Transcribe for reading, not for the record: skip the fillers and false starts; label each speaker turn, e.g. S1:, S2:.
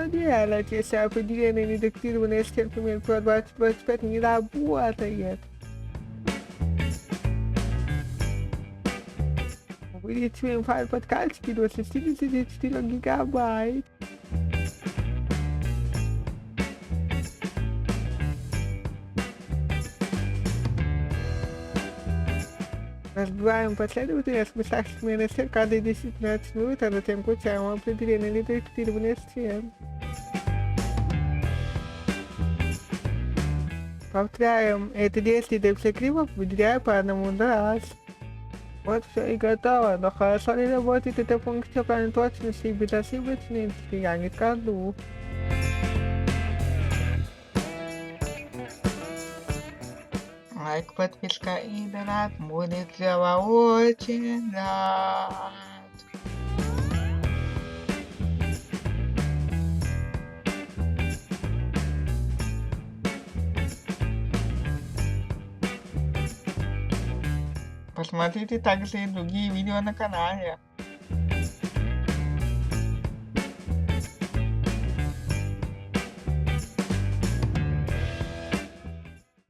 S1: делать, если определенные редактированные стенки имеют по 20-25, не работает? Будет своим файл подкачки до 64 гигабайт. Разбиваем последовательность смыслах смены стен каждые 10-15 минут, а затем включаем определенные редактированные стен. Повторяем это действие до всех кривов, выделяя по одному раз. Вот все и готово, но хорошо ли работает эта функция плана точности и безошибочности, я не скажу. Лайк, подписка и донат будет этого очень рад. Посмотрите также и другие видео на канале.